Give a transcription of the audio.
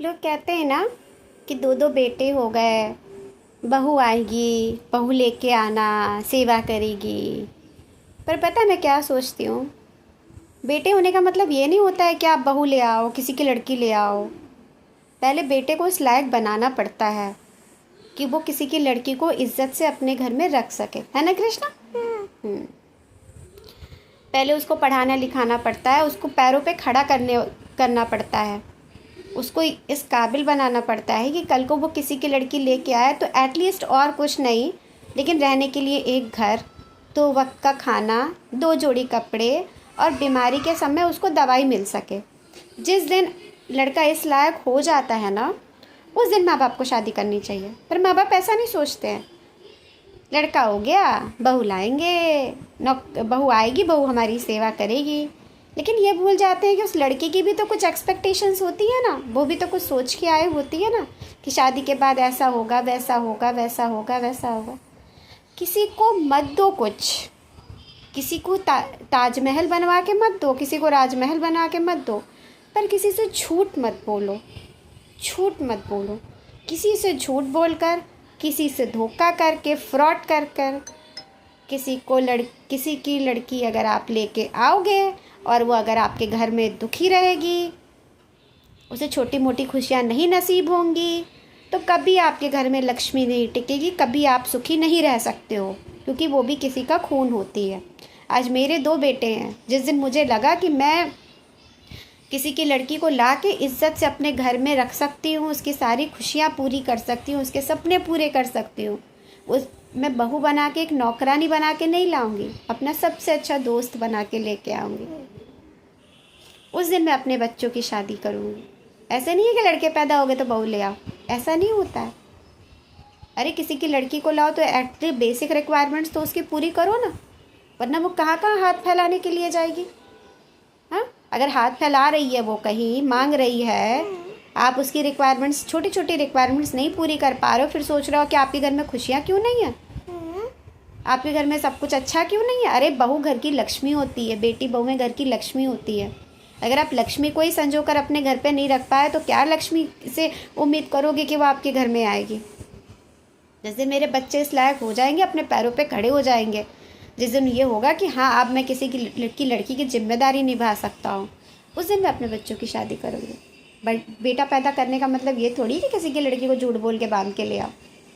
लोग कहते हैं ना कि दो दो बेटे हो गए, बहू आएगी, बहू लेके आना, सेवा करेगी। पर पता है मैं क्या सोचती हूँ, बेटे होने का मतलब ये नहीं होता है कि आप बहू ले आओ, किसी की लड़की ले आओ। पहले बेटे को इस लायक बनाना पड़ता है कि वो किसी की लड़की को इज्जत से अपने घर में रख सके, है ना कृष्णा? पहले उसको पढ़ाना लिखाना पड़ता है, उसको पैरों पे खड़ा करना पड़ता है, उसको इस काबिल बनाना पड़ता है कि कल को वो किसी की लड़की लेके आए तो एटलीस्ट और कुछ नहीं लेकिन रहने के लिए एक घर, 2 वक्त का खाना, 2 जोड़ी कपड़े और बीमारी के समय उसको दवाई मिल सके। जिस दिन लड़का इस लायक हो जाता है ना, उस दिन माँ बाप को शादी करनी चाहिए। पर माँ बाप ऐसा नहीं सोचते हैं। लड़का हो गया, बहू लाएंगे, बहू आएगी, बहू हमारी सेवा करेगी। लेकिन ये भूल जाते हैं कि उस लड़की की भी तो कुछ एक्सपेक्टेशंस होती है ना, वो भी तो कुछ सोच के आए होती है ना कि शादी के बाद ऐसा होगा, वैसा होगा, वैसा होगा, वैसा होगा। किसी को मत दो कुछ, किसी को ताजमहल बनवा के मत दो, किसी को राजमहल बना के मत दो, पर किसी से झूठ मत बोलो, झूठ मत बोलो। किसी से झूठ बोलकर, किसी से धोखा करके, फ्रॉड कर कर किसी की लड़की अगर आप लेके आओगे और वो अगर आपके घर में दुखी रहेगी, उसे छोटी मोटी खुशियाँ नहीं नसीब होंगी, तो कभी आपके घर में लक्ष्मी नहीं टिकेगी, कभी आप सुखी नहीं रह सकते हो, क्योंकि वो भी किसी का खून होती है। आज मेरे 2 बेटे हैं, जिस दिन मुझे लगा कि मैं किसी की लड़की को ला के इज़्ज़त से अपने घर में रख सकती हूँ, उसकी सारी खुशियाँ पूरी कर सकती हूँ, उसके सपने पूरे कर सकती हूँ, मैं बहू बना के, एक नौकरानी बना के नहीं लाऊंगी, अपना सबसे अच्छा दोस्त बना के लेके आऊँगी। उस दिन मैं अपने बच्चों की शादी करूँगी। ऐसे नहीं है कि लड़के पैदा हो गए तो बहू ले आओ, ऐसा नहीं होता है। अरे किसी की लड़की को लाओ तो एट द बेसिक रिक्वायरमेंट्स तो उसकी पूरी करो ना, वरना वो कहाँ कहाँ हाथ फैलाने के लिए जाएगी। हाँ, अगर हाथ फैला रही है, वो कहीं मांग रही है, आप उसकी रिक्वायरमेंट्स, छोटी छोटी रिक्वायरमेंट्स नहीं पूरी कर पा रहे हो, फिर सोच रहे हो कि आपके घर में खुशियाँ क्यों नहीं है, आपके घर में सब कुछ अच्छा क्यों नहीं है। अरे बहू घर की लक्ष्मी होती है, बेटी बहुएं घर की लक्ष्मी होती है। अगर आप लक्ष्मी को ही संजो कर अपने घर पे नहीं रख पाए तो क्या लक्ष्मी से उम्मीद करोगे कि वो आपके घर में आएगी। जिस दिन मेरे बच्चे इस लायक हो जाएंगे, अपने पैरों पे खड़े हो जाएंगे, जिस दिन ये होगा कि हाँ अब मैं किसी की लड़की की जिम्मेदारी निभा सकता हूँ, उस दिन मैं अपने बच्चों की शादी करूँगी। बट बेटा पैदा करने का मतलब ये थोड़ी कि किसी की लड़की को झूठ बोल के बांध के ले आओ।